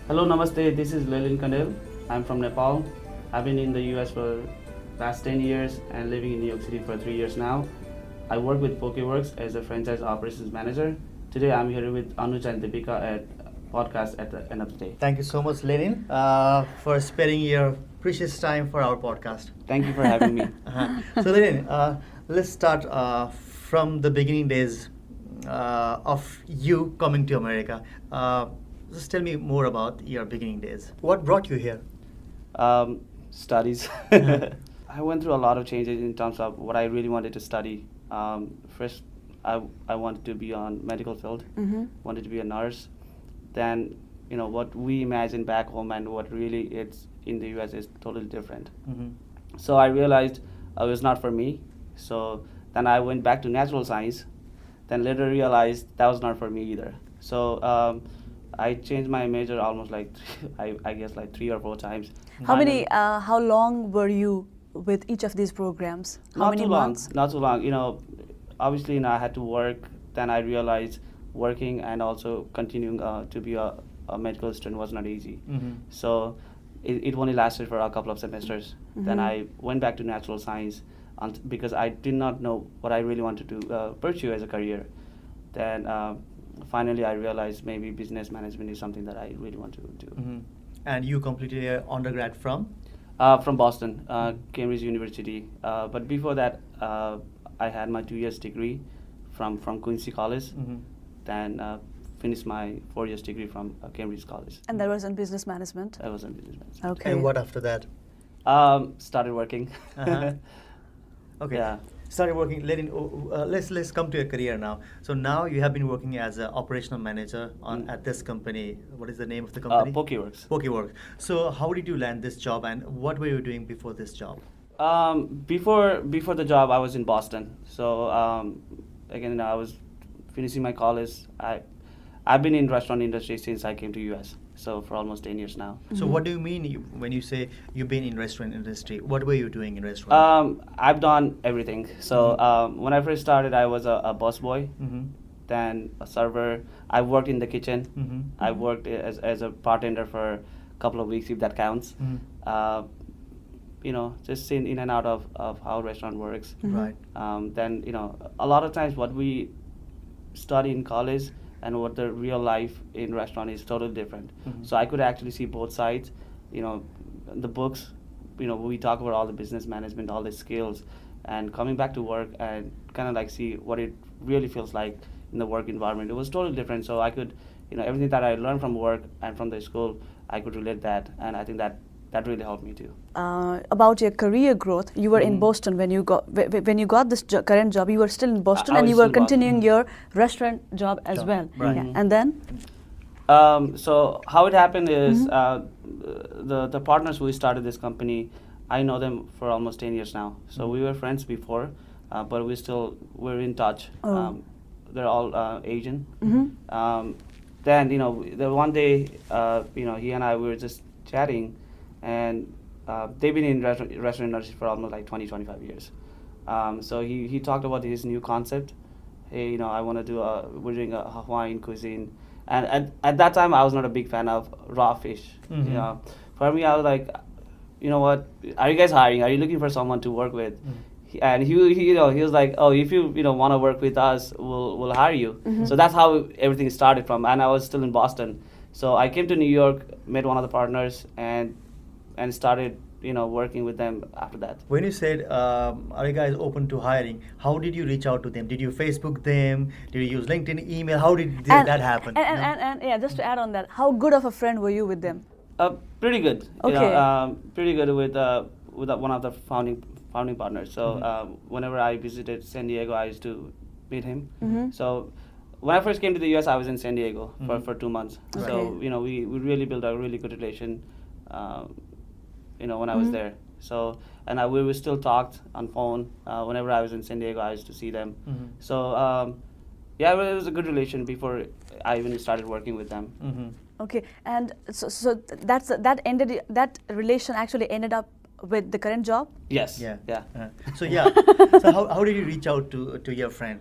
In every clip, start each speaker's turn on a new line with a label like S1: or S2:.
S1: Hello, namaste. This is Lelin Kandel. I'm from Nepal. I've been in the US for past 10 years and living in New York City for 3 years now. I work with Pokéworks as a franchise operations manager. Today I'm here with Anuz and Dipika at podcast at the end of the day.
S2: Thank you so much, Lenin, for sparing your precious time for our podcast.
S1: Thank you for having me.
S2: So, Lenin, let's start from the beginning days of you coming to America. Just tell me more about your beginning days. What brought you here?
S1: Studies. I went through a lot of changes in terms of what I really wanted to study. First, I wanted to be on medical field, wanted to be a nurse. Then, what we imagine back home and what really it's in the US is totally different. So I realized it was not for me. So then I went back to natural science. Then later realized that was not for me either. So I changed my major almost like I guess like 3 or 4 times.
S3: How long were you with each of these programs? How many months?
S1: Not too long. Obviously, I had to work. Then I realized working and also continuing to be a medical student was not easy. So it only lasted for a couple of semesters. Then I went back to natural science because I did not know what I really wanted to pursue as a career. Then finally I realized maybe business management is something that I really want to do.
S2: And you completed your undergrad from?
S1: From Boston, Cambridge University. But before that, I had my 2 years degree from Quincy College. Then finished my 4 years degree from Cambridge College.
S3: And that was in business management?
S1: I was in business management.
S3: Okay.
S2: And what after that?
S1: Started working.
S2: Okay.
S1: Yeah.
S2: Started working. Lenin, let's come to your career now. So now you have been working as an operational manager at this company. What is the name of the company?
S1: Pokéworks.
S2: Pokéworks. So how did you land this job, and what were you doing before this job?
S1: Before the job, I was in Boston. So again, I was finishing my college. I've been in restaurant industry since I came to US. So for almost 10 years now.
S2: So what do you mean when you say you've been in restaurant industry? What were you doing in restaurant?
S1: I've done everything. So when I first started, I was a busboy, then a server. I worked in the kitchen. I worked as a bartender for a couple of weeks, if that counts. Just in and out of how restaurant works.
S2: Right.
S1: Then, a lot of times what we study in college and what the real life in restaurant is totally different. So I could actually see both sides. The books, we talk about all the business management, all the skills, and coming back to work and kind of like see what it really feels like in the work environment. It was totally different. So I could, everything that I learned from work and from the school, I could relate that, and I think that really helped me too.
S3: About your career growth, you were in Boston when you got this current job. You were still in Boston, and you were continuing your restaurant job as well.
S2: Right.
S3: Yeah. And then?
S1: So how it happened is the partners who started this company, I know them for almost 10 years now. So we were friends before, but we're in touch. They're all Asian. Then the one day he and I were just chatting, and they've been in restaurant industry for almost like 20-25 years. So he talked about his new concept. Hey, I want to we're doing a Hawaiian cuisine. And at that time, I was not a big fan of raw fish. For me, I was like, you know what? Are you guys hiring? Are you looking for someone to work with? And he was like, oh, if you want to work with us, we'll hire you. So that's how everything started from. And I was still in Boston, so I came to New York, met one of the partners, and started working with them after that.
S2: When you said, are you guys open to hiring, how did you reach out to them? Did you Facebook them? Did you use LinkedIn, email? How did that happen?
S3: And yeah, just to add on that, how good of a friend were you with them?
S1: Pretty good.
S3: Okay.
S1: Pretty good with one of the founding partners. So whenever I visited San Diego, I used to meet him. So when I first came to the US, I was in San Diego for 2 months.
S3: Okay.
S1: So we really built a really good relation. When I was there. So we still talked on phone. Whenever I was in San Diego, I used to see them. So it was a good relation before I even started working with them.
S3: Okay, and so that relation actually ended up with the current job?
S1: Yes.
S2: Yeah.
S1: Yeah.
S2: So how did you reach out to your friend?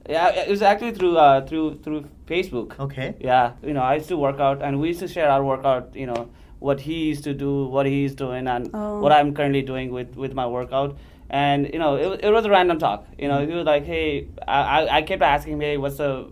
S1: Yeah, it was actually through Facebook.
S2: Okay.
S1: Yeah, I used to work out, and we used to share our workout. What he used to do, what he's doing, and
S3: Oh.
S1: what I'm currently doing with my workout. And it was a random talk. He was like, hey, I kept asking him, hey, what's the,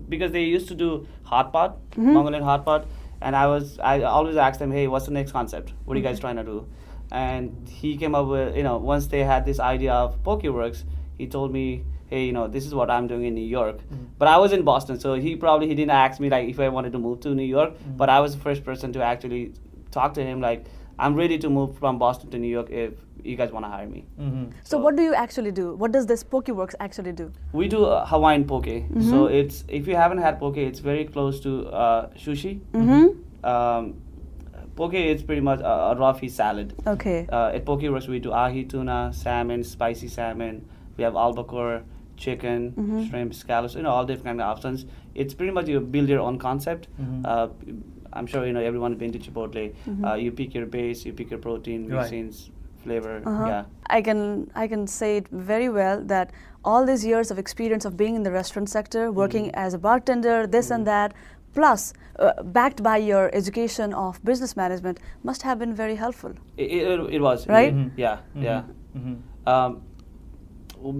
S1: because they used to do hot pot, Mongolian hot pot, and I always asked them, hey, what's the next concept? What are you guys trying to do? And he came up with, once they had this idea of Pokéworks, he told me, hey, this is what I'm doing in New York. But I was in Boston, so he didn't ask me like if I wanted to move to New York. But I was the first person to actually talk to him like, I'm ready to move from Boston to New York if you guys want to hire me.
S3: So what do you actually do? What does this Pokéworks actually do?
S1: We do Hawaiian poke. So if you haven't had poke, it's very close to sushi. Poke is pretty much a raw fish salad.
S3: Okay.
S1: At Pokéworks, we do ahi tuna, salmon, spicy salmon. We have albacore, chicken, shrimp, scallops, all different kind of options. It's pretty much you build your own concept. I'm sure everyone has been to Chipotle. You pick your base, you pick your protein,
S2: Right.
S1: mixins, flavor. Yeah.
S3: I can say it very well that all these years of experience of being in the restaurant sector, working as a bartender, this and that, plus backed by your education of business management, must have been very helpful.
S1: It was.
S3: Right?
S1: Yeah, yeah.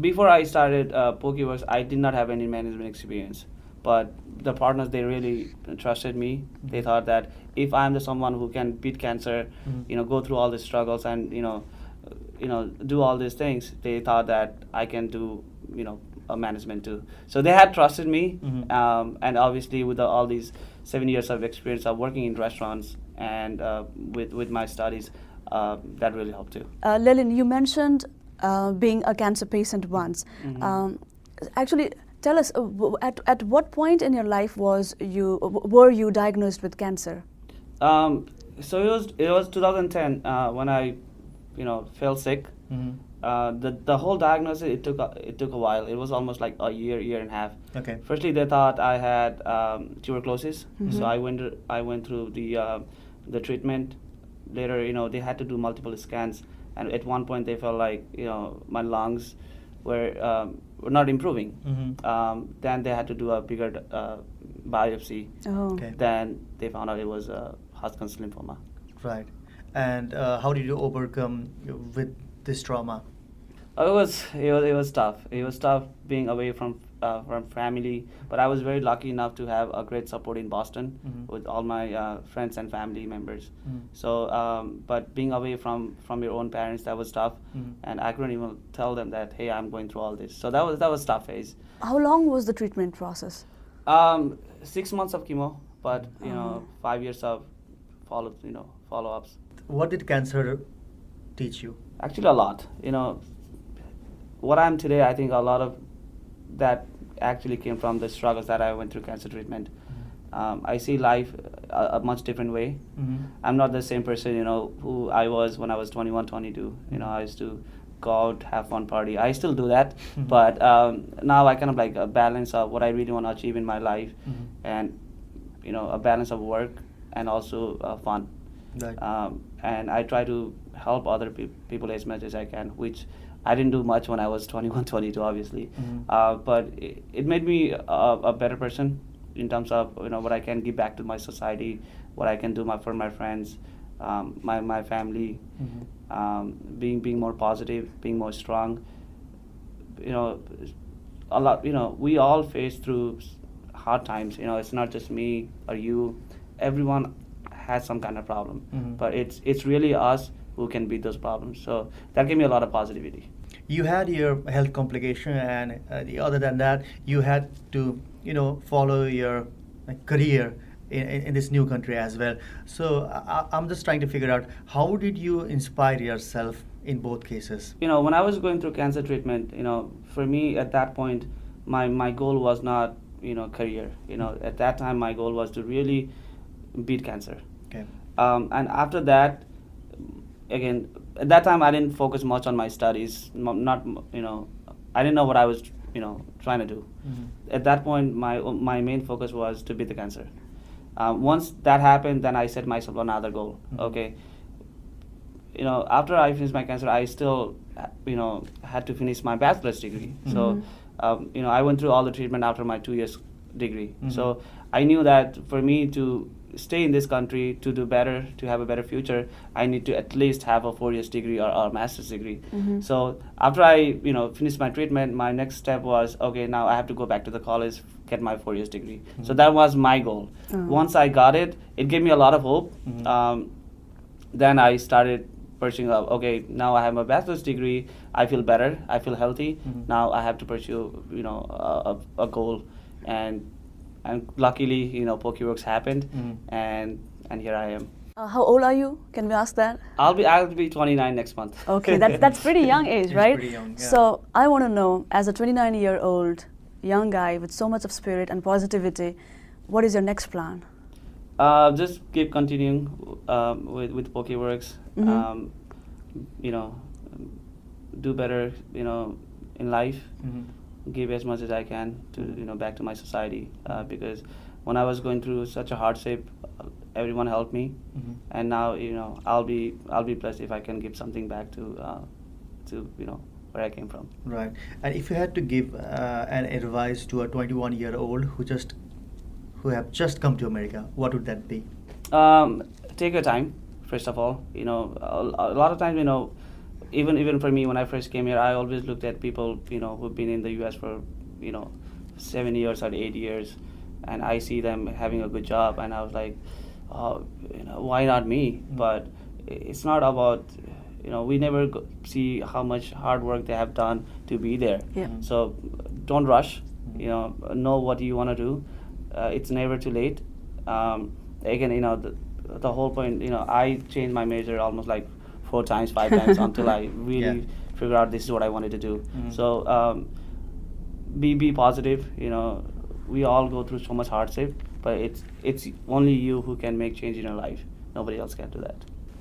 S1: Before I started Pokéworks, I did not have any management experience. But the partners, they really trusted me. They thought that if I'm the someone who can beat cancer, go through all the struggles and do all these things, they thought that I can do a management too. So they had trusted me, and obviously with all these 7 years of experience of working in restaurants and with my studies, that really helped too.
S3: Lelin, you mentioned being a cancer patient once. Actually, tell us at what point in your life were you diagnosed with cancer?
S1: So it was 2010 when I fell sick. The whole diagnosis, it took a while. It was almost like a year and a half.
S2: Okay.
S1: Firstly, they thought I had tuberculosis, so I went through the treatment. Later, they had to do multiple scans, and at one point they felt like my lungs were not improving. Then they had to do a bigger biopsy.
S3: Oh.
S2: Okay.
S1: Then they found out it was Hodgkin's lymphoma.
S2: Right. And how did you overcome with this trauma?
S1: It was tough. It was tough being away from family, but I was very lucky enough to have a great support in Boston with all my friends and family members. So, but being away from your own parents, that was tough, and I couldn't even tell them that, hey, I'm going through all this. So that was tough phase.
S3: How long was the treatment process?
S1: 6 months of chemo, but 5 years of follow-ups.
S2: What did cancer teach you?
S1: Actually, a lot. What I am today, I think a lot of that actually came from the struggles that I went through cancer treatment. I see life a much different way. I'm not the same person, who I was when I was 21, 22. I used to go out, have fun, party. I still do that, but now I kind of like a balance of what I really want to achieve in my life, and a balance of work and also fun.
S2: Right.
S1: And I try to help other people as much as I can, which I didn't do much when I was 21, 22, obviously. But it made me a better person in terms of what I can give back to my society, what I can do for my friends, my family, being more positive, being more strong. A lot. We all face through hard times. It's not just me or you. Everyone has some kind of problem, but it's really us who can beat those problems. So that gave me a lot of positivity.
S2: You had your health complication, and other than that, you had to follow your career in this new country as well. So I'm just trying to figure out, how did you inspire yourself in both cases?
S1: When I was going through cancer treatment, for me at that point, my goal was not career. At that time my goal was to really beat cancer.
S2: Okay.
S1: And after that, again, at that time I didn't focus much on my studies. I didn't know what I was trying to do. At that point, my main focus was to beat the cancer. Once that happened, then I set myself another goal. Okay, after I finished my cancer, I still had to finish my bachelor's degree. So I went through all the treatment after my 2 years degree. So I knew that for me to stay in this country, to do better, to have a better future, I need to at least have a 4 years degree or a master's degree. So after I finished my treatment, my next step was, okay, now I have to go back to the college, get my 4 years degree. So that was my goal. Once I got it, it gave me a lot of hope. Then I started pursuing, okay, now I have my bachelor's degree, I feel better, I feel healthy. Now I have to pursue a goal, and luckily Pokéworks happened, and here I am.
S3: How old are you? Can we ask that?
S1: I'll be 29 next month.
S3: Okay, that's pretty young age,
S2: It's
S3: right?
S2: pretty young, yeah.
S3: So I want to know, as a 29-year-old young guy with so much of spirit and positivity, what is your next plan?
S1: Just keep continuing with Pokéworks. Do better, in life. Give as much as I can to back to my society, because when I was going through such a hardship, everyone helped me, and now I'll be blessed if I can give something back to where I came from.
S2: Right. And if you had to give an advice to a 21-year-old who have just come to America, what would that be?
S1: Take your time, first of all. A lot of times, even for me, when I first came here, I always looked at people, who've been in the U.S. for, 7 years or 8 years, and I see them having a good job, and I was like, oh, why not me? But it's not about, we never see how much hard work they have done to be there.
S3: Yeah.
S1: So don't rush. Know what you want to do. It's never too late. Again, the whole point. I changed my major almost like 4 times, 5 times until I really figure out this is what I wanted to do. So be positive. We all go through so much hardship, but it's only you who can make change in your life. Nobody else can do that.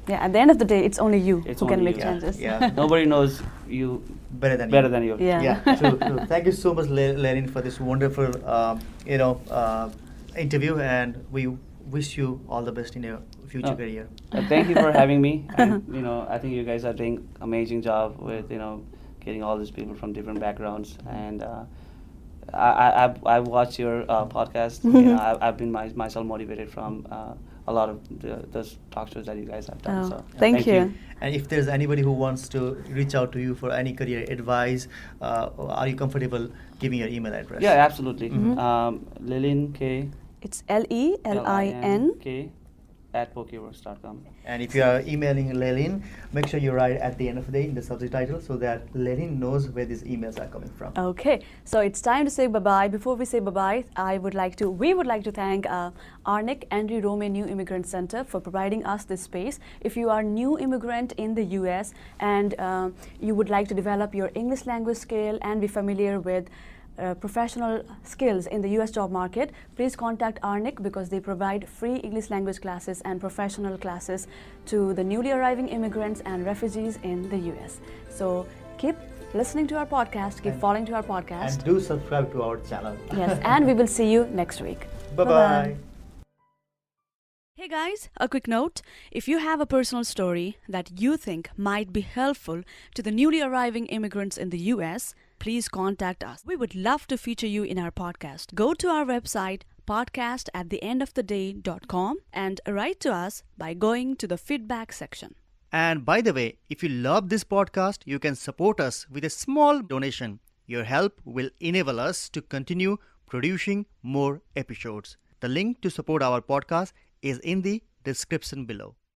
S3: Yeah, at the end of the day, it's only you
S1: It's
S3: who can
S1: only
S3: make
S1: you.
S3: changes.
S2: Yeah.
S1: Nobody knows you
S2: Better than
S1: you.
S3: Yeah.
S2: Yeah, true. Thank you so much, Lelin, for this wonderful, interview, and we wish you all the best in your future career.
S1: Thank you for having me. And, I think you guys are doing amazing job with getting all these people from different backgrounds. And I watched your podcast. I've been myself motivated from a lot of the talk shows that you guys have done.
S3: Oh,
S1: So
S3: thank you.
S2: And if there's anybody who wants to reach out to you for any career advice, are you comfortable giving your email address?
S1: Yeah, absolutely. Lelin K.
S3: It's LELIN.
S1: @pokeworks.com.
S2: And if you are emailing Lelin, make sure you write at the end of the day in the subject title so that Lelin knows where these emails are coming from.
S3: Okay, so it's time to say bye-bye. Before we say bye-bye, we would like to thank Arnik Andrew Rome New Immigrant Center for providing us this space. If you are new immigrant in the US and you would like to develop your English language skill and be familiar with professional skills in the US job market, please contact Arnik because they provide free English language classes and professional classes to the newly arriving immigrants and refugees in the US. So keep listening to our podcast, keep following to our podcast.
S2: And do subscribe to our channel.
S3: Yes, and we will see you next week.
S2: Bye-bye.
S3: Hey guys, a quick note. If you have a personal story that you think might be helpful to the newly arriving immigrants in the US, please contact us. We would love to feature you in our podcast. Go to our website, podcast@theendoftheday.com, and write to us by going to the feedback section.
S2: And by the way, if you love this podcast, you can support us with a small donation. Your help will enable us to continue producing more episodes. The link to support our podcast is in the description below.